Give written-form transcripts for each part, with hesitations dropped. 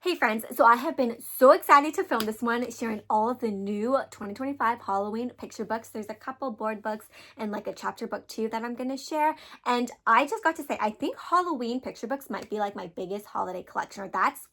Hey friends, so I have been so excited to film this one, sharing all of the new 2025 Halloween picture books. There's a couple board books and like a chapter book too that I'm going to share. And I just got to say, I think Halloween picture books might be like my biggest holiday collection. Or that's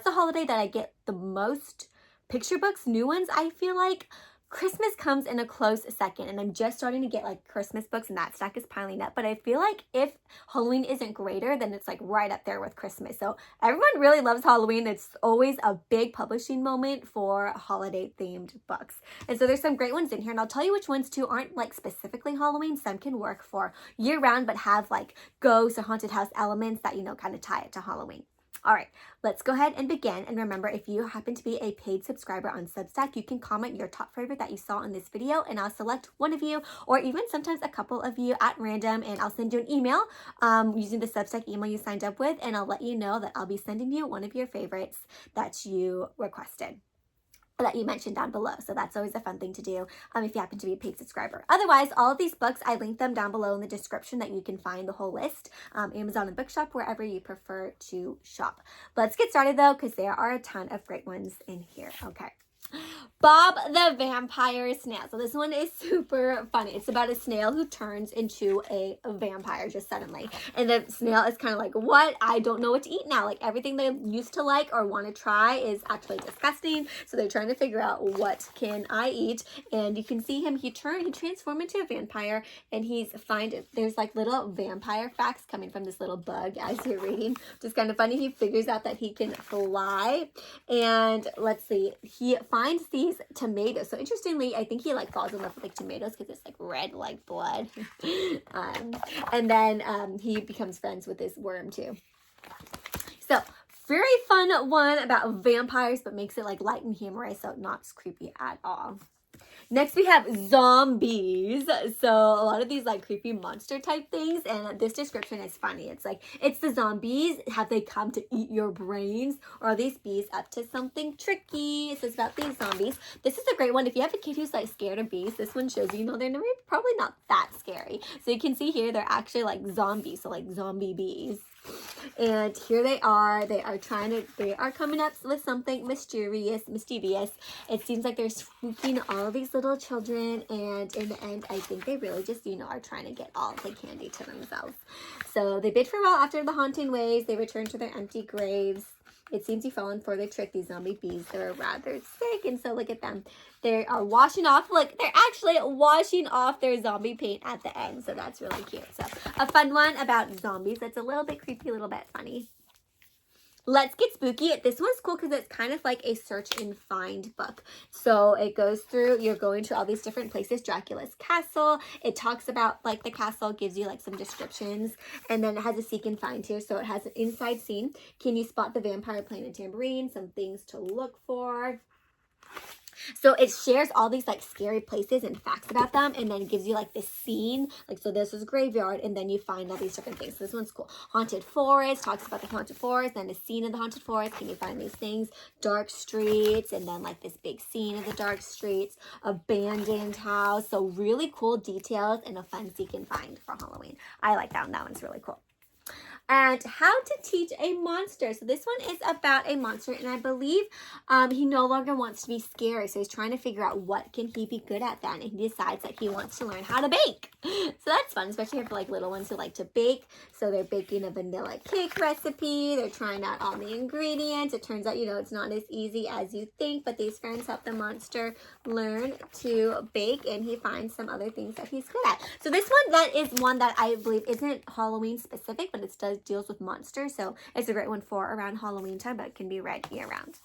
the holiday that I get the most picture books, new ones, I feel like. Christmas comes in a close second, and I'm just starting to get like Christmas books, and that stack is piling up. But I feel like if Halloween isn't greater, then it's like right up there with Christmas. So everyone really loves Halloween. It's always a big publishing moment for holiday themed books. And so there's some great ones in here, and I'll tell you which ones too aren't like specifically Halloween. Some can work for year round, but have like ghost or haunted house elements that, kind of tie it to Halloween. All right, let's go ahead and begin. And remember, if you happen to be a paid subscriber on Substack, you can comment your top favorite that you saw in this video, and I'll select one of you, or even sometimes a couple of you at random, and I'll send you an email using the Substack email you signed up with, and I'll let you know that I'll be sending you one of your favorites that you requested, that you mentioned down below. So that's always a fun thing to do if you happen to be a paid subscriber. Otherwise, all of these books, I link them down below in the description that you can find the whole list, Amazon and Bookshop, wherever you prefer to shop. Let's get started though, because there are a ton of great ones in here. Okay. Bob the Vampire Snail. So this one is super funny. It's about a snail who turns into a vampire just suddenly. And the snail is kind of like, what? I don't know what to eat now. Like everything they used to like or want to try is actually disgusting. So they're trying to figure out, what can I eat? And you can see him, he transformed into a vampire, and there's like little vampire facts coming from this little bug as you're reading, which is kind of funny. He figures out that he can fly, and let's see, he finds these tomatoes. So interestingly, I think he like falls in love with like tomatoes because it's like red like blood. And then he becomes friends with this worm too. So very fun one about vampires, but makes it like light and humorous, so not creepy at all. Next, we have zombies. So a lot of these like creepy monster type things, and this description is funny. It's like, it's the zombies. Have they come to eat your brains? Or are these bees up to something tricky? So it's about these zombies. This is a great one. If you have a kid who's like scared of bees, this one shows you, they're probably not that scary. So you can see here, they're actually like zombies. So like zombie bees. And here they are coming up with something mischievous. It seems like they're spooking all these little children, and in the end, I think they really just, are trying to get all the candy to themselves. So they bid farewell after the haunting ways. They return to their empty graves. It seems you've fallen for the trick. These zombie bees, they're rather sick, and so look at them. They are washing off, they're actually washing off their zombie paint at the end, so that's really cute. So a fun one about zombies that's a little bit creepy, a little bit funny. Let's get spooky. This one's cool because it's kind of like a search and find book. So it goes through, you're going to all these different places. Dracula's castle. It talks about like the castle, gives you like some descriptions, and then it has a seek and find here. So it has an inside scene. Can you spot the vampire playing a tambourine? Some things to look for. So it shares all these like scary places and facts about them, and then it gives you like this scene, like, so this is graveyard, and then you find all these different things. So this one's cool. Haunted forest, talks about the haunted forest, then a scene in the haunted forest. Can you find these things? Dark streets, and then like this big scene of the dark streets. Abandoned house. So really cool details and a fun seek and find for Halloween. I like that one. That one's really cool. And how to teach a monster. So this one is about a monster, and I believe he no longer wants to be scary. So he's trying to figure out what can he be good at then, and he decides that he wants to learn how to bake. So that's fun, especially for like little ones who like to bake. So they're baking a vanilla cake recipe. They're trying out all the ingredients. It turns out, it's not as easy as you think, but these friends help the monster learn to bake, and he finds some other things that he's good at. So this one, that is one that I believe isn't Halloween specific, but it deals with monsters, so it's a great one for around Halloween time, but it can be read year round.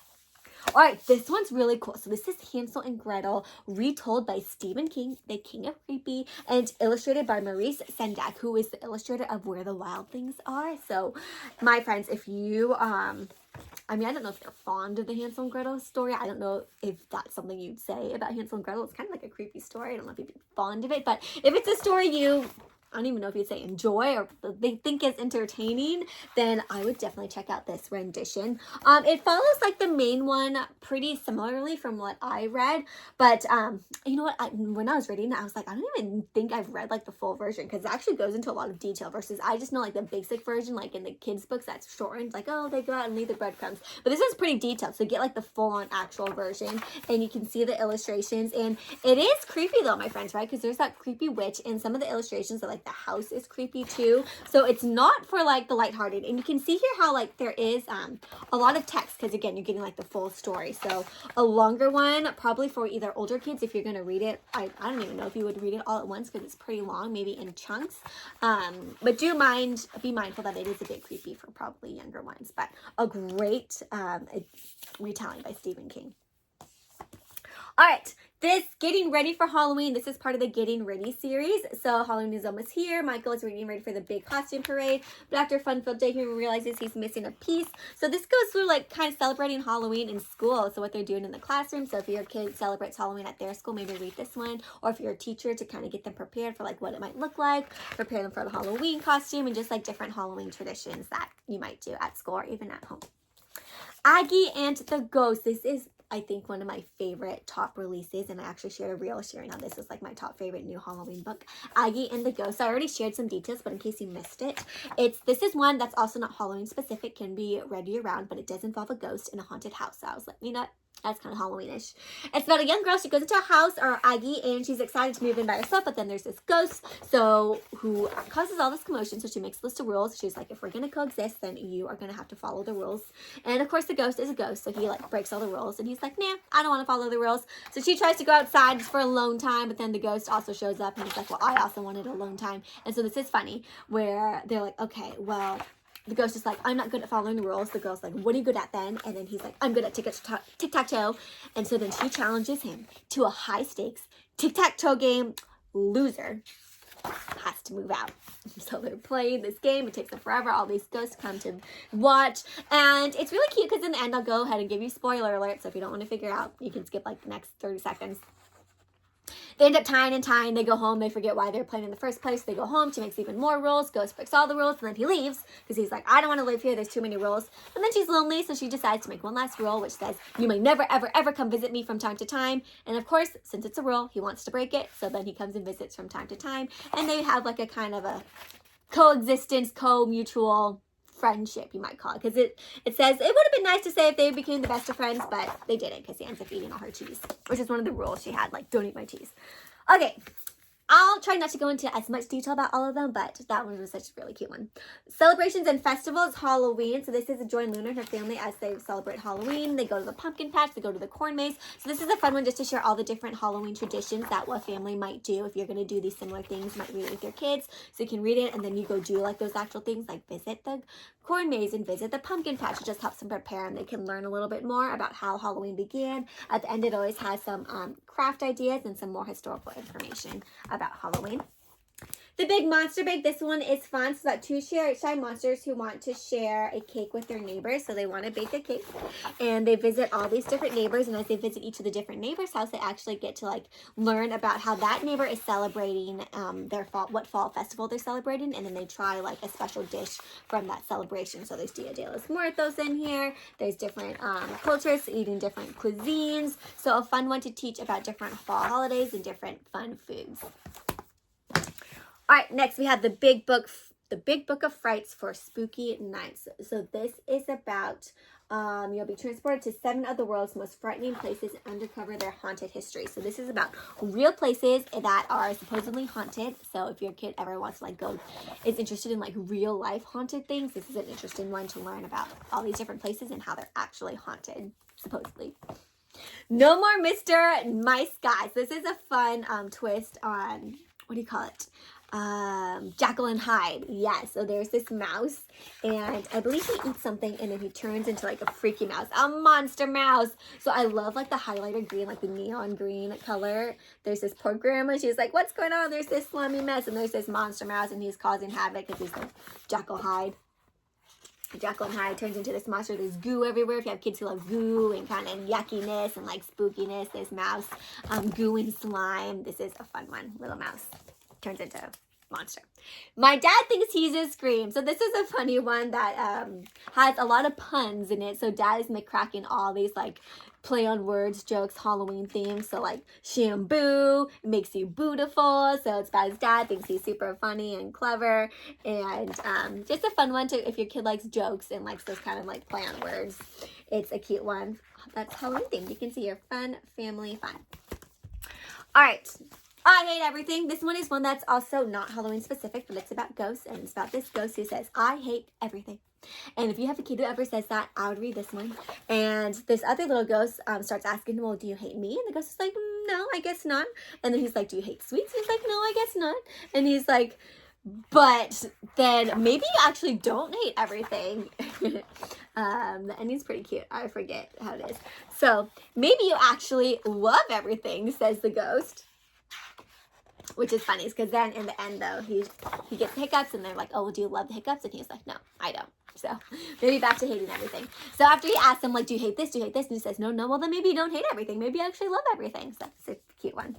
All right, this one's really cool. So this is Hansel and Gretel, retold by Stephen King, the king of creepy, and illustrated by Maurice Sendak, who is the illustrator of Where the Wild Things Are. So my friends, if you I don't know if you're fond of the Hansel and Gretel story. I don't know if that's something you'd say about Hansel and Gretel. It's kind of like a creepy story. I don't know if you'd be fond of it, but if it's a story you I don't even know if you'd say enjoy or they think is entertaining, then I would definitely check out this rendition. It follows like the main one pretty similarly from what I read, but you know what, when I was reading it, I was like, I don't even think I've read like the full version, because it actually goes into a lot of detail versus I just know like the basic version, like in the kids books that's shortened, like, oh, they go out and leave the breadcrumbs, but this is pretty detailed, so you get like the full-on actual version, and you can see the illustrations, and it is creepy though, my friends, right? Because there's that creepy witch, and some of the illustrations are like the house is creepy too, so it's not for like the lighthearted. And you can see here how like there is a lot of text, because again, you're getting like the full story. So a longer one probably for either older kids if you're going to read it. I don't even know if you would read it all at once because it's pretty long, maybe in chunks, but be mindful that it is a bit creepy for probably younger ones, but a great retelling by Stephen King. All right, this Getting Ready for Halloween, this is part of the Getting Ready series. So Halloween is almost here. Michael is getting ready for the big costume parade, but after a fun-filled day, he realizes he's missing a piece. So this goes through like kind of celebrating Halloween in school, so what they're doing in the classroom. So if your kid celebrates Halloween at their school, maybe read this one, or if you're a teacher, to kind of get them prepared for like what it might look like, prepare them for the Halloween costume, and just like different Halloween traditions that you might do at school or even at home. Aggie and the Ghost. This is, I think, one of my favorite top releases, and I actually shared a reel sharing how this is like my top favorite new Halloween book, Aggie and the Ghost. So I already shared some details, but in case you missed it, this is one that's also not Halloween specific, can be read year round, but it does involve a ghost in a haunted house. So I was like, you know, that's kind of Halloween-ish. It's about a young girl. She goes into a house, or Aggie, and she's excited to move in by herself, but then there's this ghost who causes all this commotion. So she makes a list of rules. She's like, if we're going to coexist, then you are going to have to follow the rules. And of course, the ghost is a ghost, so he like breaks all the rules, and he's like, nah, I don't want to follow the rules. So she tries to go outside just for alone time, but then the ghost also shows up, and he's like, well, I also wanted alone time. And so this is funny, where they're like, okay, well, the ghost is like, I'm not good at following the rules. The girl's like, what are you good at then? And then he's like, I'm good at tic-tac-toe. And so then she challenges him to a high-stakes tic-tac-toe game. Loser has to move out. So they're playing this game. It takes them forever. All these ghosts come to watch. And it's really cute because in the end, I'll go ahead and give you spoiler alert. So if you don't want to figure out, you can skip like the next 30 seconds. They end up tying and tying. They go home. They forget why they're playing in the first place. They go home. She makes even more rules. Ghost breaks all the rules. And then he leaves because he's like, I don't want to live here. There's too many rules. And then she's lonely. So she decides to make one last rule, which says, you may never, ever, ever come visit me from time to time. And of course, since it's a rule, he wants to break it. So then he comes and visits from time to time. And they have like a kind of a coexistence, co-mutual friendship, you might call it, because it says it would have been nice to say if they became the best of friends, but they didn't, because he ends up eating all her cheese, which is one of the rules she had, like, don't eat my cheese. Okay, I'll try not to go into as much detail about all of them, but that one was such a really cute one. Celebrations and festivals, Halloween. So this is Join Luna and her family as they celebrate Halloween. They go to the pumpkin patch. They go to the corn maze. So this is a fun one just to share all the different Halloween traditions that a family might do. If you're going to do these similar things, you might read it with your kids. So you can read it and then you go do like those actual things, like visit the corn maze and visit the pumpkin patch. It just helps them prepare and they can learn a little bit more about how Halloween began. At the end, it always has some craft ideas and some more historical information about Halloween. The Big Monster Bake, this one is fun. It's about two shy monsters who want to share a cake with their neighbors. So they want to bake a cake and they visit all these different neighbors. And as they visit each of the different neighbors' house, they actually get to like learn about how that neighbor is celebrating what fall festival they're celebrating. And then they try like a special dish from that celebration. So there's Dia de los Muertos in here. There's different cultures eating different cuisines. So a fun one to teach about different fall holidays and different fun foods. All right, next we have the Big Book of Frights for Spooky Nights. So this is about you'll be transported to 7 of the world's most frightening places and uncover their haunted history. So this is about real places that are supposedly haunted. So if your kid ever wants to like is interested in like real life haunted things, this is an interesting one to learn about all these different places and how they're actually haunted, supposedly. No More Mr. Nice Guys. This is a fun twist on, what do you call it? Jekyll and Hyde. Yeah, so there's this mouse and I believe he eats something and then he turns into like a freaky mouse, a monster mouse. So I love like the highlighter green, like the neon green color. There's this poor grandma, she's like, what's going on? There's this slummy mess and there's this monster mouse and he's causing havoc because he's like Jekyll Hyde. Jekyll and Hyde turns into this monster. There's goo everywhere. If you have kids who love goo and kind of yuckiness and like spookiness, there's mouse, goo and slime. This is a fun one. Little mouse turns into monster. My dad thinks he's a Scream. So this is a funny one that has a lot of puns in it. So dad is cracking all these like play on words, jokes, Halloween themes. So like shampoo makes you beautiful. So it's about his dad thinks he's super funny and clever, and just a fun one to if your kid likes jokes and likes those kind of like play on words. It's a cute one. That's Halloween themed. You can see your fun family fun. All right. I hate everything. This one is one that's also not Halloween specific, but it's about ghosts, and it's about this ghost who says, I hate everything. And if you have a kid who ever says that, I would read this one. And this other little ghost starts asking him, well, do you hate me? And the ghost is like, no, I guess not. And then he's like, do you hate sweets? He's like, no, I guess not. And he's like, but then maybe you actually don't hate everything. The ending's pretty cute. I forget how it is. So maybe you actually love everything, says the ghost. Which is funny, because then in the end, though, he gets hiccups, and they're like, oh, well, do you love the hiccups? And he's like, no, I don't. So maybe back to hating everything. So after he asks him, like, do you hate this? Do you hate this? And he says, no, well, then maybe you don't hate everything. Maybe you actually love everything. So that's a cute one.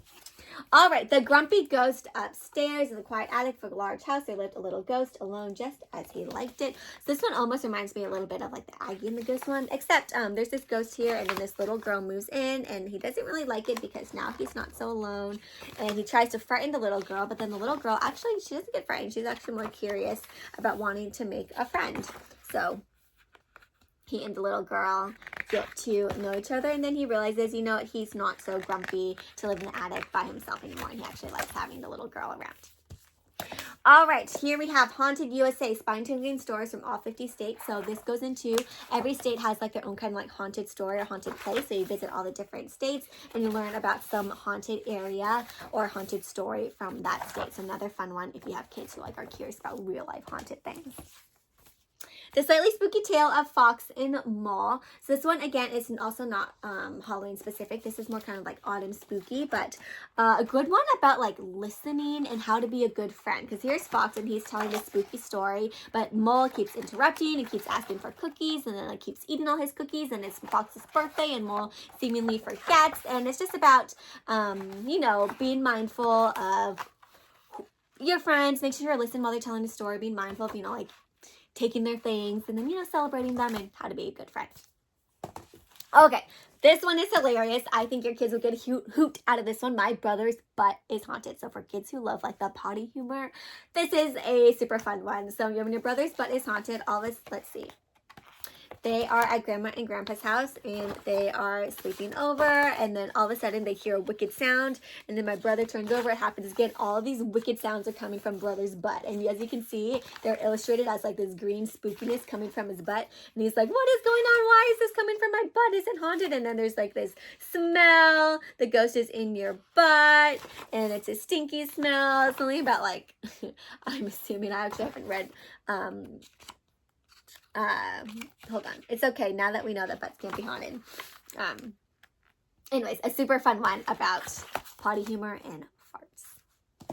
All right, the grumpy ghost upstairs in the quiet attic of a large house. There lived a little ghost alone just as he liked it. So this one almost reminds me a little bit of like the Aggie and the Ghost one, except there's this ghost here, and then this little girl moves in, and he doesn't really like it because now he's not so alone, and he tries to frighten the little girl, but then the little girl actually, she doesn't get frightened. She's actually more curious about wanting to make a friend. So he and the little girl get to know each other, and then he realizes, you know, he's not so grumpy to live in the attic by himself anymore, and he actually likes having the little girl around. All right, here we have Haunted USA, spine-tingling stories from all 50 states. So this goes into, every state has like their own kind of like haunted story or haunted place. So you visit all the different states and you learn about some haunted area or haunted story from that state. So another fun one if you have kids who like are curious about real life haunted things. The Slightly Spooky Tale of Fox in Mall. So this one, again, is also not Halloween specific. This is more kind of like autumn spooky, but a good one about like listening and how to be a good friend. Because here's Fox, and he's telling this spooky story, but Mole keeps interrupting and keeps asking for cookies, and then like keeps eating all his cookies, and it's Fox's birthday, and Mole seemingly forgets. And it's just about, you know, being mindful of your friends, make sure you listen while they're telling the story, being mindful of, you know, like taking their things, and then, you know, celebrating them and how to be a good friend. Okay, this one is hilarious. I think your kids will get a hoot out of this one. My brother's butt is haunted. So for kids who love like the potty humor, this is a super fun one. So when your brother's butt is haunted, all this, let's see. They are at Grandma and Grandpa's house, and they are sleeping over, and then all of a sudden they hear a wicked sound, and then my brother turns over. It happens again. All of these wicked sounds are coming from brother's butt, and as you can see, they're illustrated as like this green spookiness coming from his butt, and he's like, what is going on? Why is this coming from my butt? Is it haunted? And then there's like this smell. The ghost is in your butt, and it's a stinky smell. It's only about like, I'm assuming, I actually haven't read, hold on. It's okay now that we know that butts can't be haunted. Anyways, a super fun one about potty humor and farts.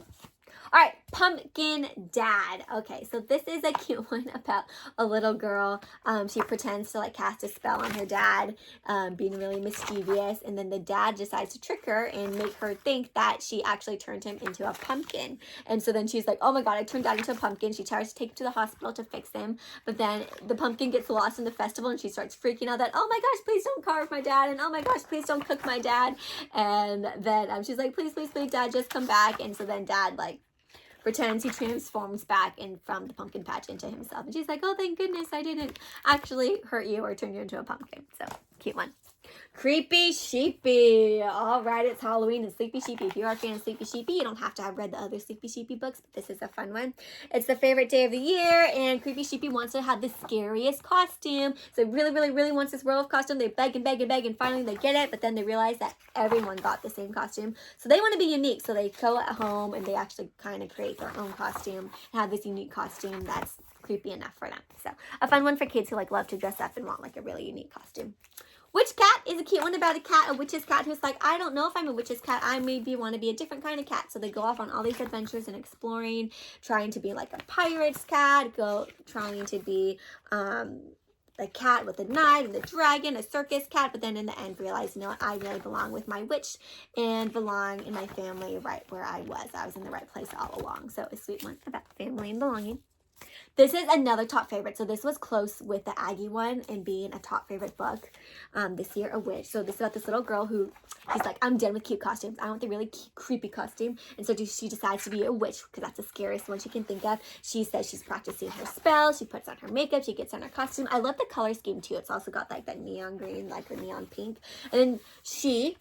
All right, Pumpkin Dad. Okay, so this is a cute one about a little girl. She pretends to like cast a spell on her dad, being really mischievous, and then the dad decides to trick her and make her think that she actually turned him into a pumpkin. And so then she's like, oh my god, I turned dad into a pumpkin. She tries to take him to the hospital to fix him, but then the pumpkin gets lost in the festival, and she starts freaking out that, oh my gosh, please don't carve my dad, and oh my gosh, please don't cook my dad. And then she's like, please, please, please, dad, just come back. And so then dad like pretends he transforms back in from the pumpkin patch into himself. And she's like, oh, thank goodness I didn't actually hurt you or turn you into a pumpkin. So, cute one. Creepy Sheepy. All right, it's Halloween and Sleepy Sheepy. If you are a fan of Sleepy Sheepy, you don't have to have read the other Sleepy Sheepy books, but this is a fun one. It's the favorite day of the year, and Creepy Sheepy wants to have the scariest costume. So really, really, really wants this werewolf costume. They beg and beg and beg, and finally they get it, but then they realize that everyone got the same costume. So they want to be unique, so they go at home and they actually kind of create their own costume and have this unique costume that's creepy enough for them. So a fun one for kids who like love to dress up and want like a really unique costume. Witch Cat is a cute one about a cat, a witch's cat who's like, I don't know if I'm a witch's cat. I maybe want to be a different kind of cat. So they go off on all these adventures and exploring, trying to be like a pirate's cat, trying to be the cat with the knight and the dragon, a circus cat, but then in the end realized, you know what, I really belong with my witch and belong in my family right where I was. I was in the right place all along. So a sweet one about family and belonging. This is another top favorite. So this was close with the Aggie one and being a top favorite book this year, A Witch. So this is about this little girl who, she's like, I'm done with cute costumes. I want the really cute, creepy costume. And so she decides to be a witch because that's the scariest one she can think of. She says she's practicing her spells. She puts on her makeup. She gets on her costume. I love the color scheme too. It's also got like that neon green, like the neon pink. And then she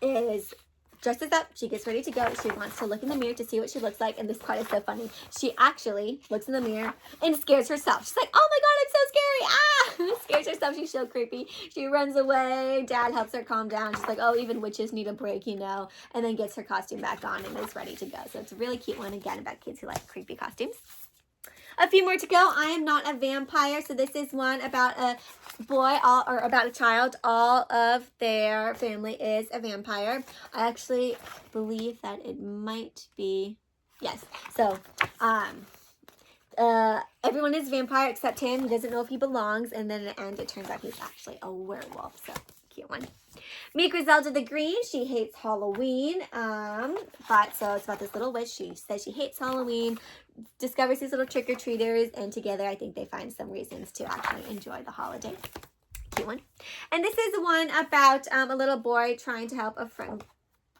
is dresses up, she gets ready to go. She wants to look in the mirror to see what she looks like, and this part is so funny. She actually looks in the mirror and scares herself. She's like, oh my god, I'm so scary! Ah! Scares herself. She's so creepy. She runs away. Dad helps her calm down. She's like, oh, even witches need a break, you know, and then gets her costume back on and is ready to go. So it's a really cute one, again, about kids who like creepy costumes. A few more to go. I Am Not a Vampire. So this is one about a boy, or about a child. All of their family is a vampire. I actually believe that it might be, yes. So, everyone is a vampire except him. He doesn't know if he belongs. And then at the end, it turns out he's actually a werewolf. So, cute one. Meet Griselda the Green. She hates Halloween. But so it's about this little witch. She says she hates Halloween, discovers these little trick-or-treaters, and together I think they find some reasons to actually enjoy the holiday. Cute one. And this is one about a little boy trying to help a friend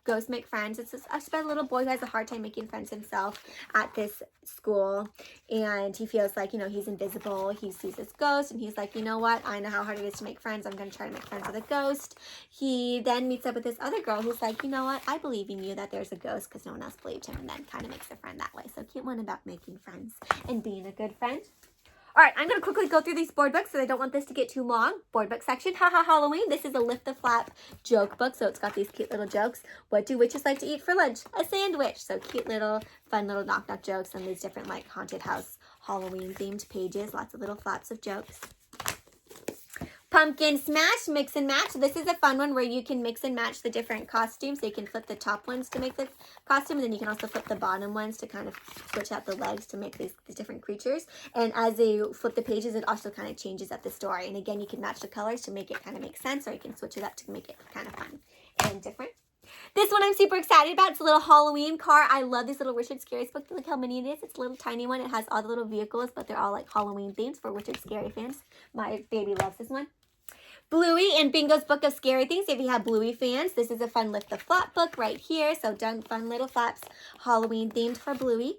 ghost make friends. It's about a little boy who has a hard time making friends himself at this school, and he feels like, you know, he's invisible. He sees this ghost and he's like, you know what, I know how hard it is to make friends. I'm going to try to make friends with a ghost. He then meets up with this other girl who's like, you know what, I believe in you that there's a ghost, because no one else believed him, and then kind of makes a friend that way. So cute one about making friends and being a good friend. All right, I'm going to quickly go through these board books because I don't want this to get too long. Board book section, Haha Halloween. This is a Lift the Flap joke book, so it's got these cute little jokes. What do witches like to eat for lunch? A sandwich. So cute little, fun little knock-knock jokes and these different like haunted house Halloween-themed pages. Lots of little flaps of jokes. Pumpkin Smash, Mix and Match. This is a fun one where you can mix and match the different costumes. So you can flip the top ones to make the costume, and then you can also flip the bottom ones to kind of switch out the legs to make these different creatures. And as you flip the pages, it also kind of changes up the story. And again, you can match the colors to make it kind of make sense, or you can switch it up to make it kind of fun and different. This one I'm super excited about. It's a little Halloween car. I love these little Richard Scarry's books. Look how mini it is. It's a little tiny one. It has all the little vehicles, but they're all like Halloween themes for Richard Scarry fans. My baby loves this one. Bluey and Bingo's Book of Scary Things. If you have Bluey fans, this is a fun Lift the Flap book right here. So done fun little flaps, Halloween themed for Bluey.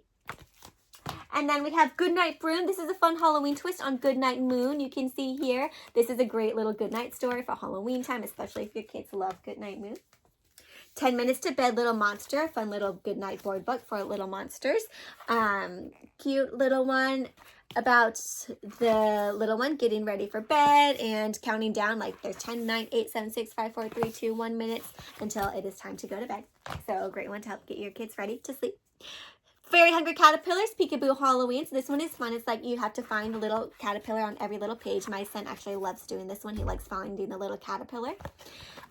And then we have Goodnight Broom. This is a fun Halloween twist on Goodnight Moon. You can see here, this is a great little goodnight story for Halloween time, especially if your kids love Goodnight Moon. 10 Minutes to Bed, Little Monster. Fun little goodnight board book for little monsters. Cute little one about the little one getting ready for bed and counting down, like there's 10, 9, 8, 7, 6, 5, 4, 3, 2, 1 minutes until it is time to go to bed. So a great one to help get your kids ready to sleep. Fairy Hungry Caterpillars, Peekaboo Halloween. So this one is fun. It's like you have to find a little caterpillar on every little page. My son actually loves doing this one. He likes finding the little caterpillar.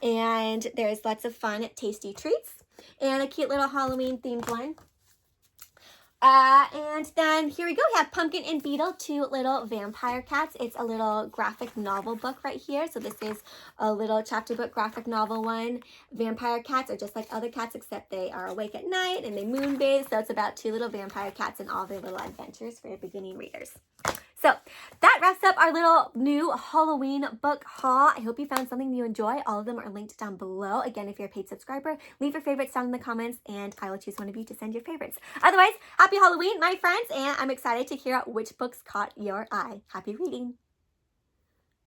And there's lots of fun, tasty treats. And a cute little Halloween themed one. And then here we go. We have Pumpkin and Beetle, two little vampire cats. It's a little graphic novel book right here. So this is a little chapter book graphic novel one. Vampire cats are just like other cats, except they are awake at night and they moonbathe. So it's about two little vampire cats and all their little adventures for beginning readers. So that wraps up our little new Halloween book haul. I hope you found something you enjoy. All of them are linked down below. Again, if you're a paid subscriber, leave your favorites down in the comments and I will choose one of you to send your favorites. Otherwise, happy Halloween, my friends, and I'm excited to hear which books caught your eye. Happy reading.